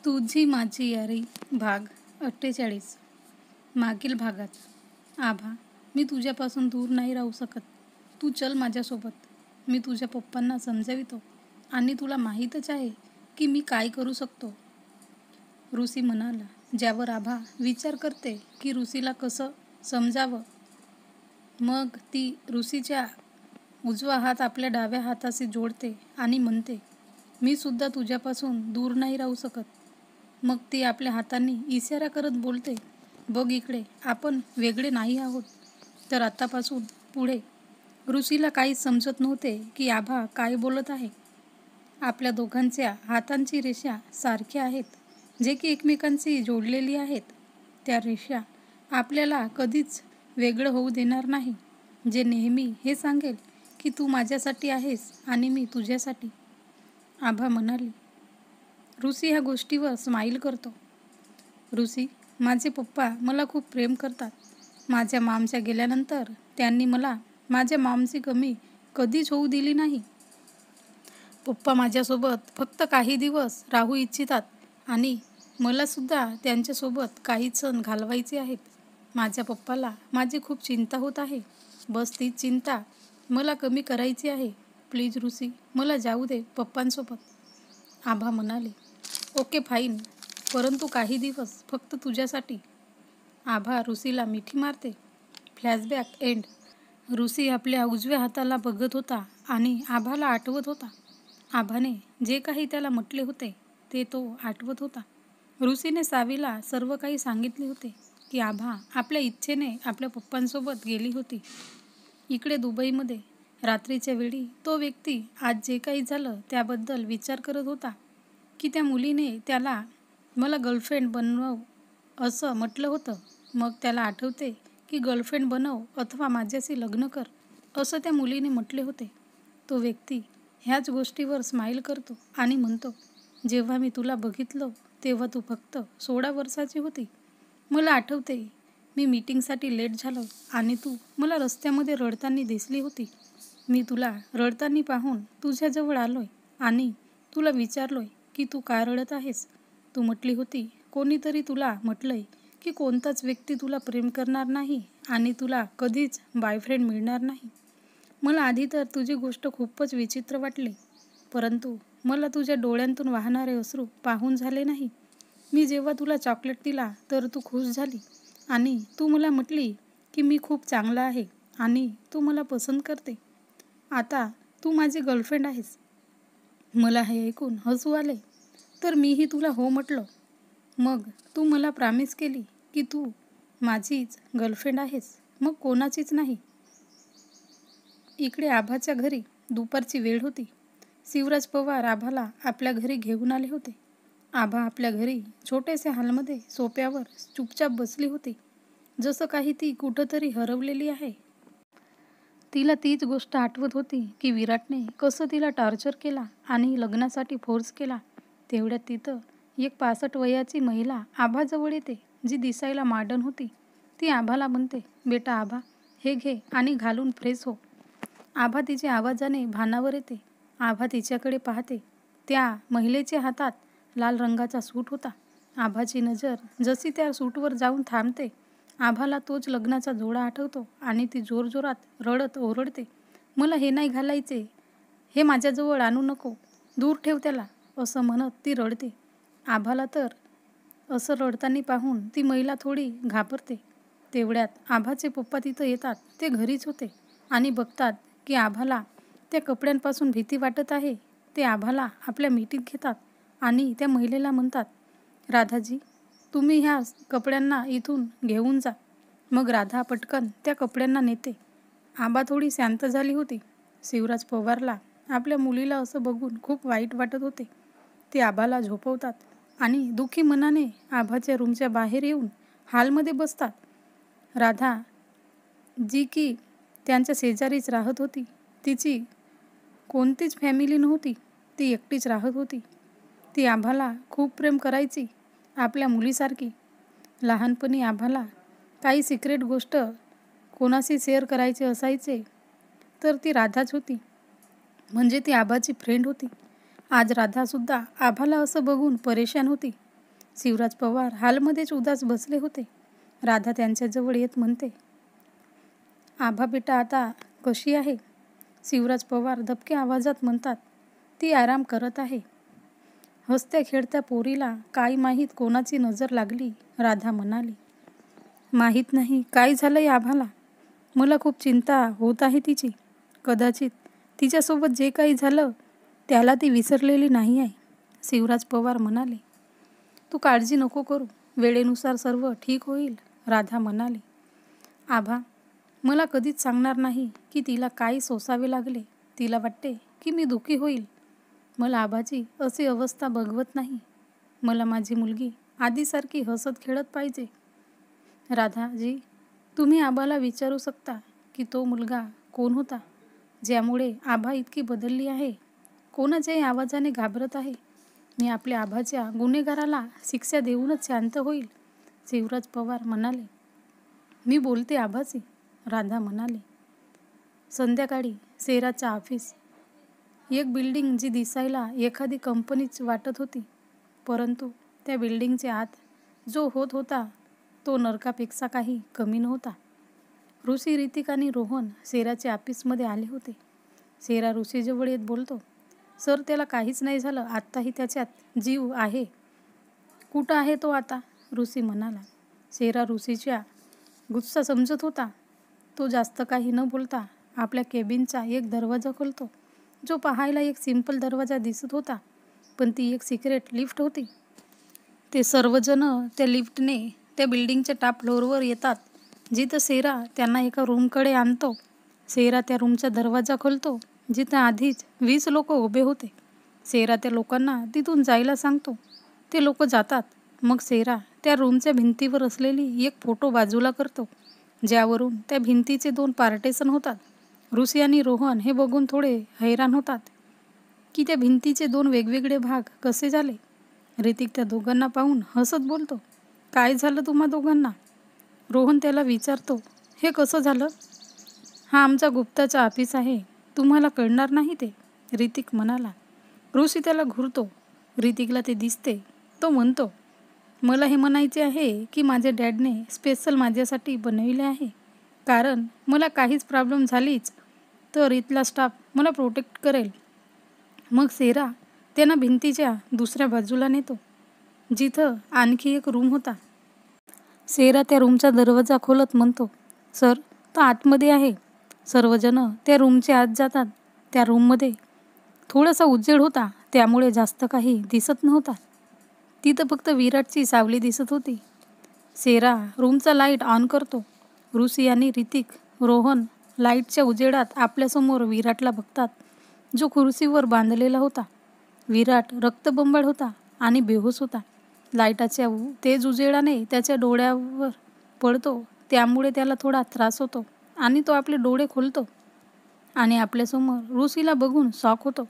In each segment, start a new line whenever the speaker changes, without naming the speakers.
तुझी माझी यारी भाग 48. मागील भागात. आभा, मी तुझ्यापासून दूर नाही राहू शकत. तू चल माझ्यासोबत. मी तुझ्या पप्पांना समजावितो आणि तुला माहीतच आहे की मी काय करू शकतो. ऋषी म्हणाला. ज्यावर आभा विचार करते की ऋषीला कसं समजावं. मग ती ऋषीच्या उजवा हात आपल्या डाव्या हाताशी जोडते आणि म्हणते, मी सुद्धा तुझ्यापासून दूर नाही राहू शकत. मग ती आपल्या हातांनी इशारा करत बोलते, बघ इकडे, आपण वेगळे नाही आहोत. तर आतापासून पुढे ऋषीला काहीच समजत नव्हते की आभा काय बोलत आहे. आपल्या दोघांच्या हातांची रेषा सारख्या आहेत, जे की एकमेकांशी जोडलेली आहेत. त्या रेषा आपल्याला कधीच वेगळं होऊ देणार नाही, जे नेहमी हे सांगेल की तू माझ्यासाठी आहेस आणि मी तुझ्यासाठी. आभा म्हणाली. ऋषी ह्या गोष्टीवर स्माईल करतो. ऋषी, माझे पप्पा मला खूप प्रेम करतात. माझ्या मामच्या गेल्यानंतर त्यांनी मला माझ्या मामची कमी कधीच होऊ दिली नाही. पप्पा माझ्यासोबत फक्त काही दिवस राहू इच्छितात आणि मलासुद्धा त्यांच्यासोबत काही क्षण घालवायचे आहेत. माझ्या पप्पाला माझी खूप चिंता होत आहे. बस तीच चिंता मला कमी करायची आहे. प्लीज ऋषी, मला जाऊ दे पप्पांसोबत. आभा म्हणाले. ओके फाईन, परंतु काही दिवस फक्त तुझ्यासाठी. आभा ऋषीला मिठी मारते. Flashback end. ऋषी आपल्या उजव्या हाताला बघत होता आणि आभाला आठवत होता. आभाने जे काही त्याला म्हटले होते ते तो आठवत होता. ऋषीने सावीला सर्व काही सांगितले होते की आभा आपल्या इच्छेने आपल्या पप्पांसोबत गेली होती. इकडे दुबईमध्ये रात्रीच्या वेळी तो व्यक्ती आज जे काही झालं त्याबद्दल विचार करत होता की त्या मुलीने त्याला मला गर्लफ्रेंड बनव असं म्हटलं होतं. मग त्याला आठवते की गर्लफ्रेंड बनव अथवा माझ्याशी लग्न कर असं त्या मुलीने म्हटले होते. तो व्यक्ती ह्याच गोष्टीवर स्माईल करतो आणि म्हणतो, जेव्हा मी तुला बघितलं तेव्हा तू फक्त 16 वर्षाची होती. मला आठवते मी मीटिंगसाठी लेट झालो आणि तू मला रस्त्यामध्ये रडताना दिसली होती. मी तुला रडताना पाहून तुझ्याजवळ आलोय आणि तुला विचारलोय की तू का रडत आहेस. तू म्हटली होती कोणीतरी तुला म्हटलंय की कोणताच व्यक्ती तुला प्रेम करणार नाही आणि तुला कधीच बॉयफ्रेंड मिळणार नाही. मला आधी तर तुझी गोष्ट खूपच विचित्र वाटली, परंतु मला तुझ्या डोळ्यांतून वाहणारे अश्रू पाहून झाले नाही. मी जेव्हा तुला चॉकलेट दिला तर तू खुश झाली आणि तू मला म्हटली की मी खूप चांगला आहे आणि तू मला पसंत करते. आता तू माझी गर्लफ्रेंड आहेस. मला हे ऐकून हसू आले. तर मीही तुला हो म्हटलं. मग तू मला प्रॉमिस केली की तू माझीच गर्लफ्रेंड आहेस, मग कोणाचीच नाही. इकडे आभाच्या घरी दुपारची वेळ होती. शिवराज पवार आभाला आपल्या घरी घेऊन आले होते. आभा आपल्या घरी छोट्याशा हॉलमध्ये सोफ्यावर चुपचाप बसली होती, जसं काही ती कुठंतरी हरवलेली आहे. तिला तीच गोष्ट आठवत होती की विराटने कसं तिला टॉर्चर केला आणि लग्नासाठी फोर्स केला. तेवढ्यात तिथं एक 65 वयाची महिला आभाजवळ येते, जी दिसायला मॉडर्न होती. ती आभाला म्हणते, बेटा आभा, हे घे आणि घालून फ्रेश हो. आभा तिच्या आवाजाने भानावर येते. आभा तिच्याकडे पाहते. त्या महिलेच्या हातात लाल रंगाचा सूट होता. आभाची नजर जशी त्या सूटवर जाऊन थांबते, आभाला तोच लग्नाचा जोडा आठवतो आणि ती जोरजोरात रडत ओरडते, मला हे नाही घालायचे, हे माझ्याजवळ आणू नको, दूर ठेव त्याला, असं म्हणत ती रडते. आभाला तर असं रडताना पाहून ती महिला थोडी घाबरते. तेवढ्यात आभाचे पप्पा तिथं येतात. ते घरीच होते आणि बघतात की आभाला त्या कपड्यांपासून भीती वाटत आहे. ते आभाला आपल्या मिठीत घेतात आणि त्या महिलेला म्हणतात, राधाजी, तुम्ही ह्या कपड्यांना इथून घेऊन जा. मग राधा पटकन त्या कपड्यांना नेते. आभा थोडी शांत झाली होती. शिवराज पवारला आपल्या मुलीला असं बघून खूप वाईट वाटत होते. ते आभाला झोपवतात आणि दुःखी मनाने आभाच्या रूमच्या बाहेर येऊन हॉलमध्ये बसतात. राधा, जी की त्यांच्या शेजारीच राहत होती, तिची कोणतीच फॅमिली नव्हती, ती एकटीच राहत होती. ती आभाला खूप प्रेम करायची, आपल्या मुलीसारखी. लहानपणी आभाला काही सिक्रेट गोष्ट कोणाशी शेअर करायचे असायचे तर ती राधाच होती, म्हणजे ती आभाची फ्रेंड होती. आज राधासुद्धा आभाला असं बघून परेशान होती. शिवराज पवार हालमध्येच उदास बसले होते. राधा त्यांच्याजवळ येत म्हणते, आभा बेटा आता कशी आहे? शिवराज पवार दबक्या आवाजात म्हणतात, ती आराम करत आहे. हसत्या खेळत्या पोरीला काय माहीत कोणाची नजर लागली. राधा म्हणाली, माहीत नाही काय झालंय आभाला. मला खूप चिंता होत आहे तिची. कदाचित तिच्यासोबत जे काही झालं त्याला ती विसरलेली नाही आहे. शिवराज पवार म्हणाले, तू काळजी नको करू, वेळेनुसार सर्व ठीक होईल. राधा म्हणाली, आभा मला कधीच सांगणार नाही की तिला काय सोसावे लागले. तिला वाटते की मी दुःखी होईल. मला आभाची अशी अवस्था बघवत नाही. मला माझी मुलगी आधीसारखी हसत खेळत पाहिजे. राधाजी, तुम्ही आबाला विचारू शकता की तो मुलगा कोण होता ज्यामुळे आभा इतकी बदलली आहे. कोणाच्याही आवाजाने घाबरत आहे. मी आपल्या आभाच्या गुन्हेगाराला शिक्षा देऊनच शांत होईल. शिवराज पवार म्हणाले, मी बोलते आभाची. राधा म्हणाले, संध्याकाळी शेराचं ऑफिस. एक बिल्डिंग जी दिसायला एखादी कंपनीच वाटत होती, परंतु त्या बिल्डिंगच्या आत जो होत होता तो नरकापेक्षा काही कमी नव्हता. ऋषी, ऋतिक आणि रोहन शेराच्या ऑफिसमध्ये आले होते. शेरा ऋषीजवळ येत बोलतो, सर त्याला काहीच नाही झालं, आत्ताही त्याच्यात जीव आहे. कुठं आहे तो आता? ऋषी म्हणाला. शेरा ऋषीच्या गुस्सा समजत होता. तो जास्त काही न बोलता आपल्या केबिनचा एक दरवाजा खोलतो, जो पाहायला एक सिंपल दरवाजा दिसत होता, पण ती एक सिक्रेट लिफ्ट होती. ते सर्वजण त्या लिफ्टने त्या बिल्डिंगच्या टॉप फ्लोअरवर येतात, जिथं शेरा त्यांना एका रूमकडे आणतो. शेरा त्या रूमचा दरवाजा खोलतो, जिथं आधीच 20 लोक उभे होते. शेरा त्या लोकांना तिथून जायला सांगतो. ते लोक जातात. मग शेरा त्या रूमच्या भिंतीवर असलेली एक फोटो बाजूला करतो, ज्यावरून त्या भिंतीचे 2 पार्टेशन होतात. ऋषी आणि रोहन हे बघून थोडे हैराण होतात की त्या भिंतीचे 2 वेगवेगळे भाग कसे झाले. ऋतिक त्या दोघांना पाहून हसत बोलतो, काय झालं तुम्हा दोघांना? रोहन त्याला विचारतो, हे कसं झालं? हा आमचा गुप्ताचा ऑफिस आहे, तुम्हाला कळणार नाही ते. ऋतिक म्हणाला. ऋषी त्याला घुरतो. ऋतिकला ते दिसते. तो म्हणतो, मला हे म्हणायचे आहे की माझ्या डॅडने स्पेशल माझ्यासाठी बनविले आहे, कारण मला काहीच प्रॉब्लेम झालीच तर इथला स्टाफ मला प्रोटेक्ट करेल. मग शेरा त्यांना भिंतीच्या दुसऱ्या बाजूला नेतो, जिथं आणखी एक रूम होता. शेरा त्या रूमचा दरवाजा खोलत म्हणतो, सर तो आतमध्ये आहे. सर्वजण त्या रूमच्या आत जातात. त्या रूममध्ये थोडासा उजेड होता, त्यामुळे जास्त काही दिसत नव्हता. तिथं फक्त विराटची सावली दिसत होती. शेरा रूमचा लाईट ऑन करतो. ऋषी आणि ऋतिक, रोहन लाईटच्या उजेडात आपल्यासमोर विराटला बघतात, जो खुर्चीवर बांधलेला होता. विराट रक्तबंबाळ होता आणि बेहोश होता. लाईटाच्या तेज उजेडाने त्याच्या डोळ्यावर पडतो, त्यामुळे त्याला थोडा त्रास होतो आणि तो आपले डोळे खोलतो आणि आपल्यासमोर ऋषीला बघून शॉक होतो.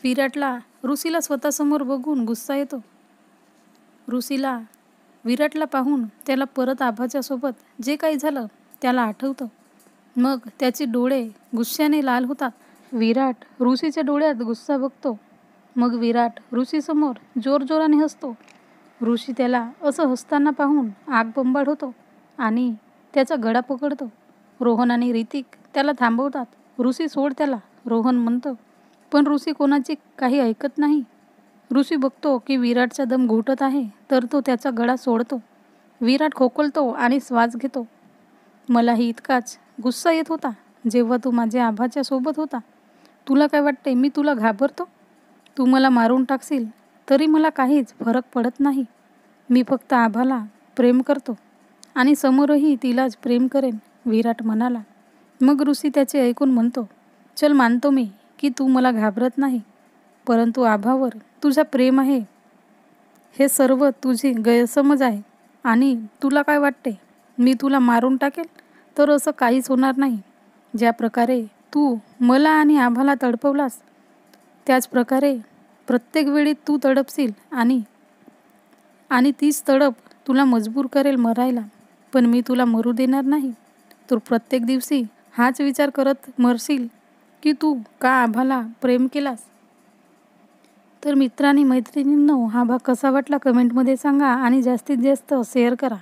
विराटला ऋषीला स्वतःसमोर बघून गुस्सा येतो. ऋषीला विराटला पाहून त्याला परत आभाच्या सोबत जे काही झालं त्याला आठवतं. मग त्याचे डोळे गुस्स्याने लाल होतात. विराट ऋषीच्या डोळ्यात गुस्सा बघतो. मग विराट ऋषीसमोर जोरजोराने हसतो. ऋषी त्याला असं हसताना पाहून आग बंबाळ होतो आणि त्याचा गळा पकडतो. रोहन आणि ऋतिक त्याला थांबवतात. ऋषी सोड त्याला, रोहन म्हणतो, पण ऋषी कोणाची काही ऐकत नाही. ऋषी बघतो की विराटचा दम घुटत आहे, तर तो त्याचा गळा सोडतो. विराट खोकलतो आणि श्वास घेतो. मलाही इतकाच गुस्सा येत होता जेव्हा तू माझ्या आभाच्या सोबत होता. तुला काय वाटते मी तुला घाबरतो? तू मला मारून टाकशील तरी मला काहीच फरक पडत नाही. मी फक्त आभाला प्रेम करतो आणि समोरही तिलाच प्रेम करेन, विराट म्हणाला. मग ऋषी त्याचे ऐकून म्हणतो, चल मानतो मी की तू मला घाबरत नाही, परंतु आभावर तुझा प्रेम आहे हे सर्व तुझी गैरसमज आहे. आणि तुला काय वाटते मी तुला मारून टाकेल? तर असं काहीच होणार नाही. ज्या प्रकारे तू मला आणि आभाला तडपवलास, त्याच प्रकारे प्रत्येक वेळी तू तडपशील आणि तीच तडप तुला मजबूर करेल मरायला. पण मी तुला मरू देणार नाही. तू प्रत्येक दिवशी हाच विचार करत मरशील की तू का आभाला प्रेम केलास. तर मित्र आणि मैत्रिणींनो, हा भाग कसा वाटला कमेंटमध्ये सांगा आणि जास्तीत जास्त शेअर करा.